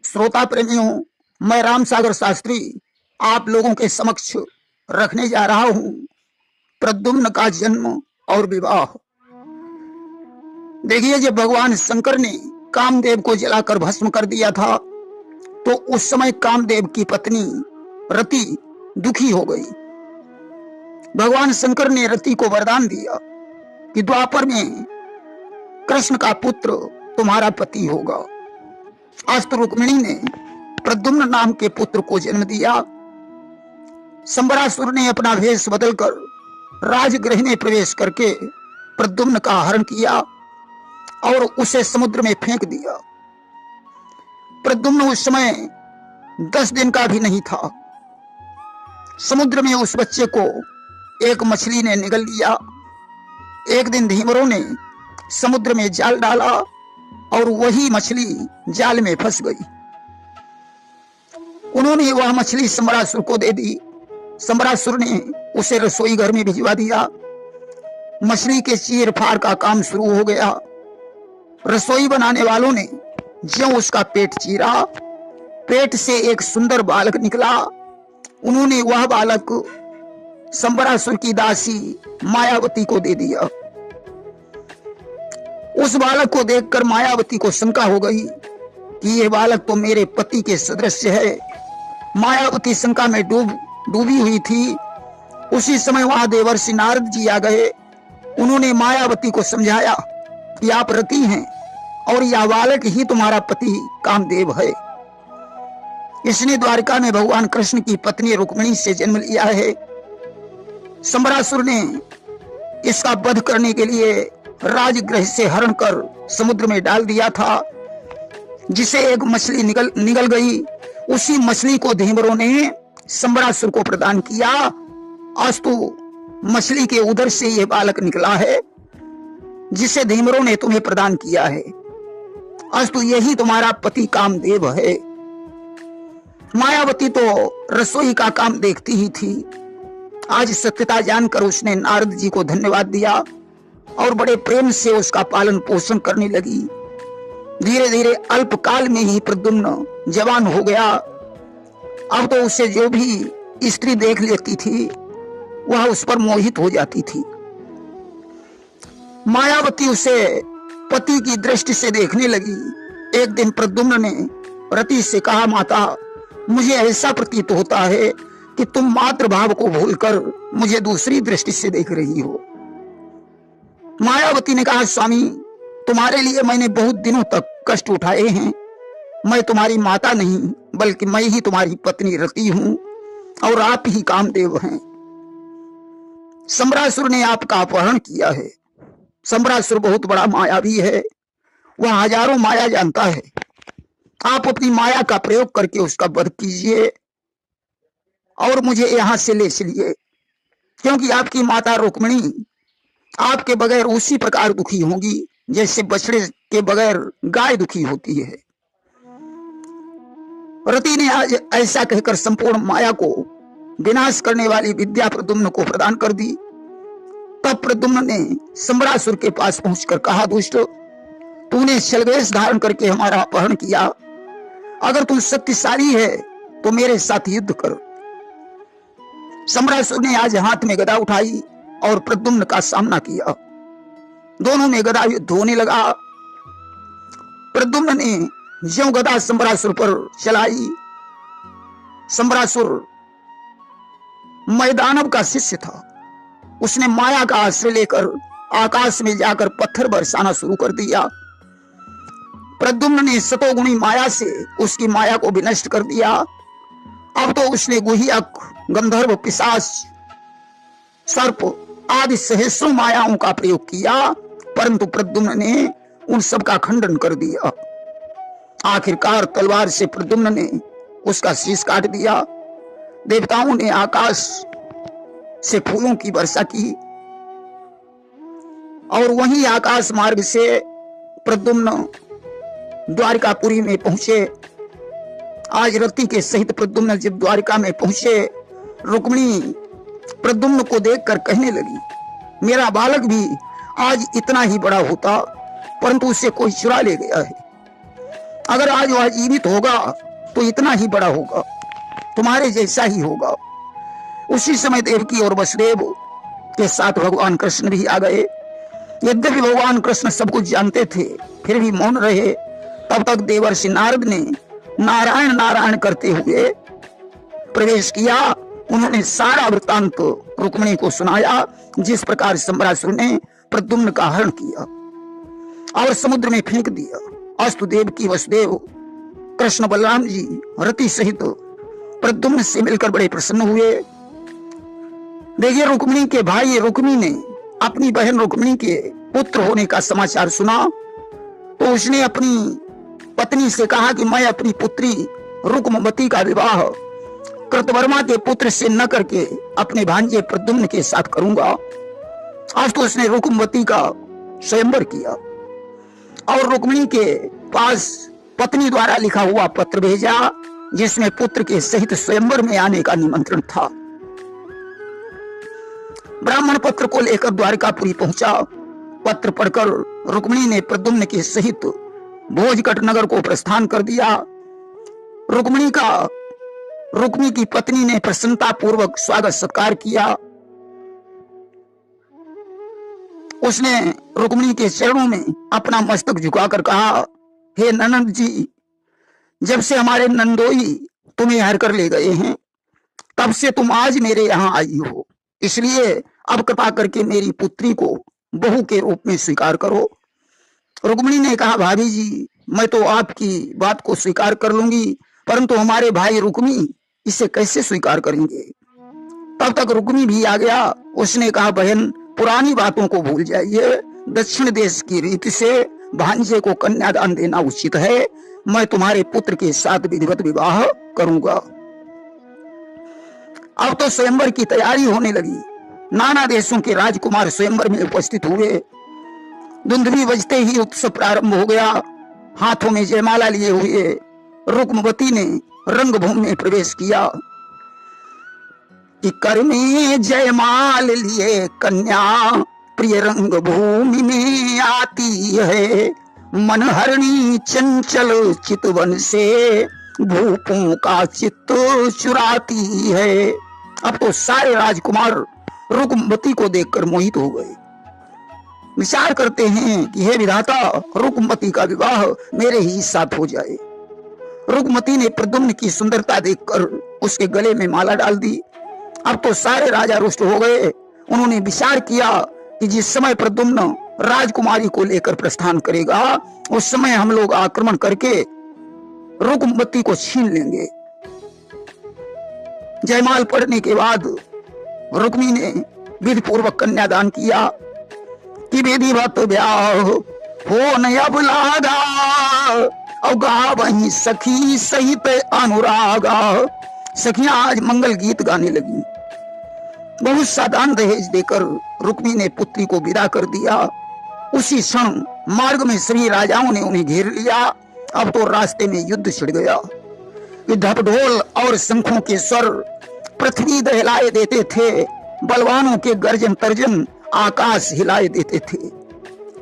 श्रोता प्रेमियों, मैं राम सागर शास्त्री आप लोगों के समक्ष रखने जा रहा हूं प्रद्युम्न का जन्म और विवाह। देखिए, जब भगवान शंकर ने कामदेव को जलाकर भस्म कर दिया था तो उस समय कामदेव की पत्नी रति दुखी हो गई। भगवान शंकर ने रति को वरदान दिया कि द्वापर में कृष्ण का पुत्र तुम्हारा पति होगा। अस्तु रुक्मिणी ने प्रद्युम्न नाम के पुत्र को जन्म दिया। संबरासुर ने अपना वेश बदलकर राजगृह में प्रवेश करके प्रद्युम्न का हरण किया और उसे समुद्र में फेंक दिया। प्रद्युम्न उस समय 10 दिन का भी नहीं था। समुद्र में उस बच्चे को एक मछली ने निगल लिया। एक दिन धीवरों ने समुद्र में जाल डाला और वही मछली जाल में फंस गई। उन्होंने वह मछली संबरासुर को दे दी। संबरासुर ने उसे रसोई घर में भिजवा दिया। मछली के चीर फाड़ का काम शुरू हो गया। रसोई बनाने वालों ने ज्यों उसका पेट चीरा, पेट से एक सुंदर बालक निकला। उन्होंने वह बालक संबरासुर की दासी मायावती को दे दिया। उस बालक को देखकर मायावती को शंका हो गई कि यह बालक तो मेरे पति के सदृश है। मायावती शंका में डूबी हुई थी। उसी समय वहां देवर्षि नारद जी आ गए। उन्होंने मायावती को समझाया कि आप रति हैं और यह बालक ही तुम्हारा पति कामदेव है। इसने द्वारिका में भगवान कृष्ण की पत्नी रुक्मिणी से जन्म लिया है। संबरासुर ने इसका वध करने के लिए राजगृह से हरण कर समुद्र में डाल दिया था, जिसे एक मछली निगल गई। उसी मछली को धीवरों ने संबरासुर को प्रदान किया। अस्तु, मछली के उदर से यह बालक निकला है जिसे धीवरों ने तुम्हें प्रदान किया है। अस्तु, यही तुम्हारा पति कामदेव है। मायावती तो रसोई का काम देखती ही थी। आज सत्यता जानकर उसने नारद जी को धन्यवाद दिया और बड़े प्रेम से उसका पालन पोषण करने लगी। धीरे धीरे अल्पकाल में ही प्रद्युम्न जवान हो गया। अब तो उसे जो भी स्त्री देख लेती थी वह उस पर मोहित हो जाती थी। मायावती उसे पति की दृष्टि से देखने लगी। एक दिन प्रद्युम्न ने रति से कहा, माता, मुझे ऐसा प्रतीत होता है कि तुम मातृभाव को भूलकर मुझे दूसरी दृष्टि से देख रही हो। मायावती ने कहा, स्वामी, तुम्हारे लिए मैंने बहुत दिनों तक कष्ट उठाए हैं। मैं तुम्हारी माता नहीं बल्कि मैं ही तुम्हारी पत्नी रति हूं और आप ही कामदेव हैं। संबरासुर ने आपका अपहरण किया है। संबरासुर बहुत बड़ा मायावी है। वह हजारों माया जानता है। आप अपनी माया का प्रयोग करके उसका वध कीजिए और मुझे यहां से ले चलिए, क्योंकि आपकी माता रुक्मिणी आपके बगैर उसी प्रकार दुखी होंगी जैसे बछड़े के बगैर गाय दुखी होती है। रति ने आज ऐसा कहकर संपूर्ण माया को विनाश करने वाली विद्या प्रद्युम्न को प्रदान कर दी। तब प्रद्युम्न ने संबरासुर के पास पहुंचकर कहा, दुष्ट, तूने छलवेश धारण करके हमारा अपहरण किया। अगर तू शक्तिशाली है तो मेरे साथ युद्ध कर। संबरासुर ने आज हाथ में गदा उठाई और प्रद्युम्न का सामना किया। दोनों में गदा युद्ध होने लगा। प्रद्युम्न ने ज्यों गदा संबरासुर पर चलाई। संबरासुर मैदानव का शिष्य था। उसने माया का आश्रय लेकर आकाश में जाकर पत्थर बरसाना शुरू कर दिया। प्रद्युम्न ने सतोगुणी माया से उसकी माया को विनष्ट कर दिया। अब तो उसने गुहियक, गंधर्व, पिशाच, सर्प आदि सहस्रों मायाओं का प्रयोग किया, परंतु प्रद्युम्न ने उन सब का खंडन कर दिया। आखिरकार तलवार से प्रद्युम्न ने उसका शीश काट दिया। देवताओं ने आकाश से फूलों की वर्षा की और वहीं आकाश मार्ग से प्रद्युम्न द्वारिकापुरी में पहुंचे। आज रति के सहित प्रद्युम्न जब द्वारिका में पहुंचे, रुक्मिणी प्रद्युम्न को देखकर कहने लगी, मेरा बालक भी आज इतना ही बड़ा होता, परंतु उसे कोई चुरा ले गया है। अगर आज वह जीवित होगा तो इतना ही बड़ा होगा, तुम्हारे जैसा ही होगा। उसी समय देवकी और वसुदेव के साथ भगवान कृष्ण भी आ गए। यद्यपि भगवान कृष्ण सब कुछ जानते थे, फिर भी मौन रहे। तब तक देवर्षि नारद ने नारायण नारायण करते हुए प्रवेश किया। उन्होंने सारा वृत्तांत रुक्मिणी को सुनाया, जिस प्रकार सम्रासुर ने प्रद्युम्न का हरण किया और समुद्र में फेंक दिया। अस्तु देवकी वसुदेव कृष्ण बलराम जी रति सहित प्रद्युम्न से मिलकर बड़े प्रसन्न हुए। देखिए, रुक्मिणी के भाई रुक्मी ने अपनी बहन रुक्मिणी के पुत्र होने का समाचार सुना तो उसने अपनी पत्नी से कहा कि मैं अपनी पुत्री रुक्मवती का विवाह कृतवर्मा के पुत्र से न करके अपने भांजे प्रद्युम्न के साथ करूंगा। आज तो उसने रुक्मवती का स्वयंवर किया और रुक्मिणी के पास पत्नी द्वारा लिखा हुआ पत्र भेजा, जिसमें पुत्र के सहित स्वयंवर में आने का निमंत्रण था। ब्राह्मण पत्र को लेकर द्वारकापुरी पहुंचा। पत्र पढ़कर रुक्मिणी ने प्रद्युम्न के सहित भोजकट नगर को प्रस्थान कर दिया। रुक्मी की पत्नी ने प्रसन्नता पूर्वक स्वागत सत्कार किया। उसने रुक्मिणी के चरणों में अपना मस्तक झुकाकर कहा, हे ननद जी, जब से हमारे नंदोई तुम्हें हर कर ले गए हैं तब से तुम आज मेरे यहाँ आई हो, इसलिए अब कृपा करके मेरी पुत्री को बहू के रूप में स्वीकार करो। रुक्मिणी ने कहा, भाभी जी, मैं तो आपकी बात को स्वीकार कर लूंगी, परंतु हमारे भाई रुक्मी इसे कैसे स्वीकार करेंगे। तब तक रुक्मी भी आ गया। उसने कहा, बहन, पुरानी बातों को भूल जाइए। दक्षिण देश की रीति से भांजे को कन्यादान देना उचित है। मैं तुम्हारे पुत्र के साथ विधिवत विवाह करूंगा। अब तो स्वयंवर की तैयारी होने लगी। नाना देशों के राजकुमार स्वयंवर में उपस्थित हुए। धुंधली बजते ही उत्सव प्रारंभ हो गया। हाथों में जयमाला लिए हुए रुक्मवती ने रंगभूमि में प्रवेश किया कि कर में जयमाल लिए कन्या प्रिय रंगभूमि में आती है, मनहरणी चंचल चितवन से भूपों का चित्त चुराती है। अब तो सारे राजकुमार रुक्मवती को देखकर मोहित हो गए। विचार करते हैं कि हे विधाता, रुक्मवती का विवाह मेरे ही साथ हो जाए। रुक्मवती ने प्रद्युम्न की सुंदरता देखकर उसके गले में माला डाल दी। अब तो सारे राजा रुष्ट हो गए। उन्होंने विचार किया कि जिस समय प्रद्युम्न राजकुमारी को लेकर प्रस्थान करेगा, उस समय हम लोग आक्रमण करके रुक्मवती को छीन लेंगे। जयमाल पढ़ने के बाद रुक्मी ने विधि पूर्वक कन्यादान किया कि विधिवत ब्याह हो न अब लागा, औगा वही सखी सहित अनुरागा। सखियां आज मंगल गीत गाने लगी। बहुत साधारण दहेज देकर रुक्मी ने पुत्री को विदा कर दिया। उसी क्षण मार्ग में सभी राजाओं ने उन्हें घेर लिया। अब तो रास्ते में युद्ध छिड़ गया। ढपढोल और शंखों के स्वर पृथ्वी दहलाए देते थे। बलवानों के गर्जन तर्जन आकाश हिलाए देते थे।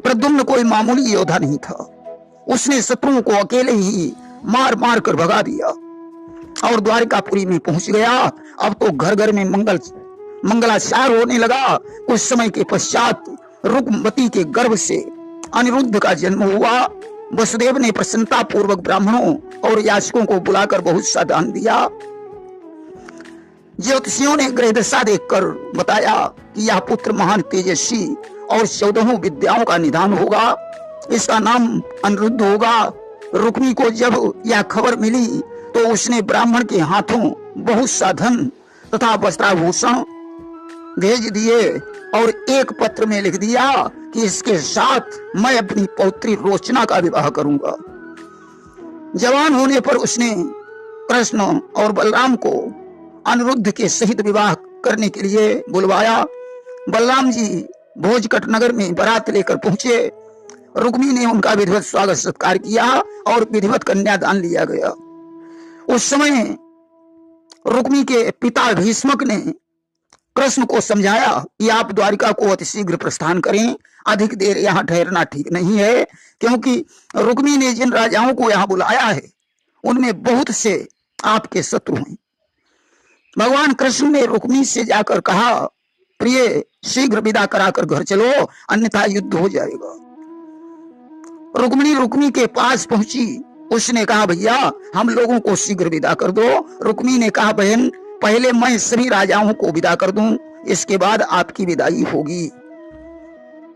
प्रद्युम्न कोई मामूली योद्धा नहीं था। उसने शत्रुओं को अकेले ही मार मार कर भगा दिया और द्वारकापुरी में पहुंच गया। अब तो घर घर में मंगलाचार होने लगा। कुछ समय के पश्चात रुक्मवती के गर्भ से अनिरुद्ध का जन्म हुआ। वसुदेव ने प्रसन्नता पूर्वक ब्राह्मणों और याचकों को बुलाकर बहुत सा दान दिया। ज्योतिषियों ने ग्रह दशा देखकर बताया कि यह पुत्र महान तेजस्वी और 14 विद्याओं का निधान होगा। इसका नाम अनिरुद्ध होगा। रुक्मी को जब यह खबर मिली तो उसने ब्राह्मण के हाथों बहुत सा धन तथा वस्त्राभूषण भेज दिए और एक पत्र में लिख दिया कि इसके साथ मैं अपनी पौत्री रोचना का विवाह करूंगा। जवान होने पर उसने कृष्ण और बलराम को अनिरुद्ध के सहित विवाह करने के लिए बुलवाया। बलराम जी भोजकट नगर में बारात लेकर पहुंचे। रुक्मी ने उनका विधिवत स्वागत सत्कार किया और विधिवत कन्यादान लिया गया। उस समय रुक्मी के पिता भीष्मक ने कृष्ण को समझाया कि आप द्वारिका को अति शीघ्र प्रस्थान करें, अधिक देर यहाँ ठहरना ठीक नहीं है, क्योंकि रुक्मी ने जिन राजाओं को यहाँ बुलाया है उनमें बहुत से आपके शत्रु हैं। भगवान कृष्ण ने रुक्मी से जाकर कहा, प्रिय शीघ्र विदा कराकर घर चलो, अन्यथा युद्ध हो जाएगा। रुक्मी के पास पहुंची। उसने कहा, भैया हम लोगों को शीघ्र विदा कर दो। रुक्मी ने कहा, बहन पहले मैं सभी राजाओं को विदा कर दूं, इसके बाद आपकी विदाई होगी।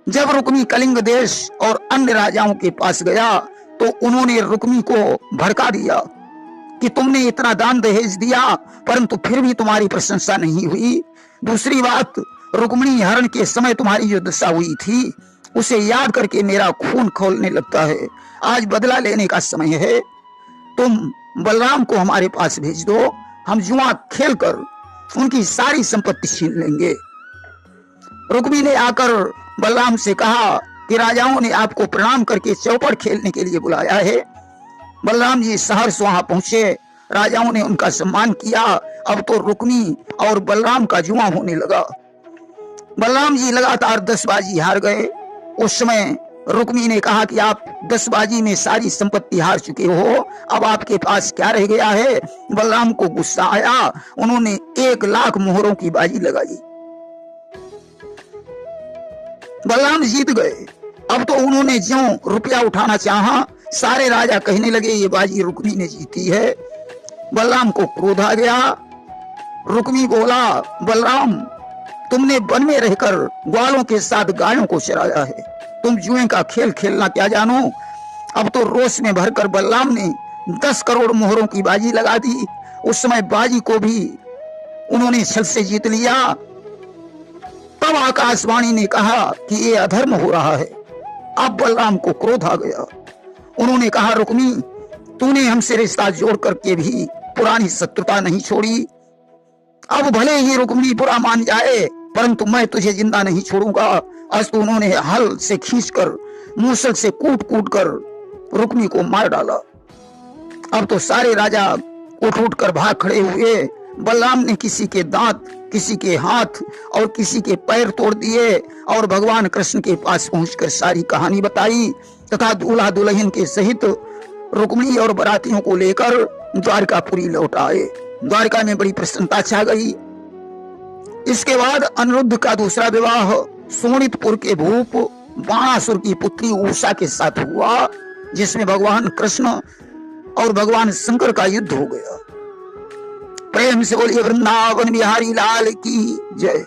जब रुक्मी कलिंग देश और अन्य राजाओं के पास गया तो उन्होंने रुक्मी को भड़का दिया कि तुमने इतना दान दहेज दिया परंतु फिर भी तुम्हारी प्रशंसा नहीं हुई। दूसरी बात, रुक्मिणी हरण के समय तुम्हारी जो दशा हुई थी उसे याद करके मेरा खून खौलने लगता है। आज बदला लेने का समय है, तुम बलराम को हमारे पास भेज दो, हम जुआ खेलकर उनकी सारी संपत्ति छीन लेंगे। रुक्मी ने आकर बलराम से कहा कि राजाओं ने आपको प्रणाम करके चौपड़ खेलने के लिए बुलाया है। बलराम जी सहर्ष वहां पहुंचे, राजाओं ने उनका सम्मान किया। अब तो रुक्मी और बलराम का जुआ होने लगा। बलराम जी लगातार 10 बाजी हार गए। उस समय रुक्मी ने कहा कि आप 10 बाजी में सारी संपत्ति हार चुके हो, अब आपके पास क्या रह गया है। बलराम को गुस्सा आया, उन्होंने 1 लाख मोहरों की बाजी लगाई। बलराम जीत गए। अब तो उन्होंने ज्यों रुपया उठाना चाहा, सारे राजा कहने लगे ये बाजी रुक्मी ने जीती है। बलराम को क्रोध आ गया। रुक्मी बोला, बलराम तुमने वन में रहकर ग्वालों के साथ गायों को चराया है, तुम जुए का खेल खेलना क्या जानो। अब तो रोष में भरकर बलराम ने 10 करोड़ मोहरों की बाजी लगा दी। उस समय बाजी को भी उन्होंने छल से जीत लिया। तब आकाशवाणी ने कहा कि ये अधर्म हो रहा है। अब बलराम को क्रोध आ गया। उन्होंने कहा, रुक्मी तूने हमसे रिश्ता जोड़ करके भी पुरानी शत्रुता नहीं छोड़ी। अब भले ही रुक्मी बुरा मान जाए परंतु मैं तुझे जिंदा नहीं छोड़ूंगा। अस्तु उन्होंने हल से खींचकर मूसल से कूट कूट कर रुक्मी को मार डाला। अब तो सारे राजा उठ उठ कर भाग खड़े हुए। बलराम ने किसी के दांत, किसी के हाथ और किसी के पैर तोड़ दिए और भगवान कृष्ण के पास पहुंचकर सारी कहानी बताई तथा दूल्हा दुल्हन के सहित रुक्मिणी और बरातियों को लेकर द्वारकापुरी लौट आए। द्वारका में बड़ी प्रसन्नता छा गई। इसके बाद अनिरुद्ध का दूसरा विवाह सोनितपुर के भूप बाणासुर की पुत्री उषा के साथ हुआ, जिसमें भगवान कृष्ण और भगवान शंकर का युद्ध हो गया। प्रेम से बोलिए वृंदावन बिहारी लाल की जय।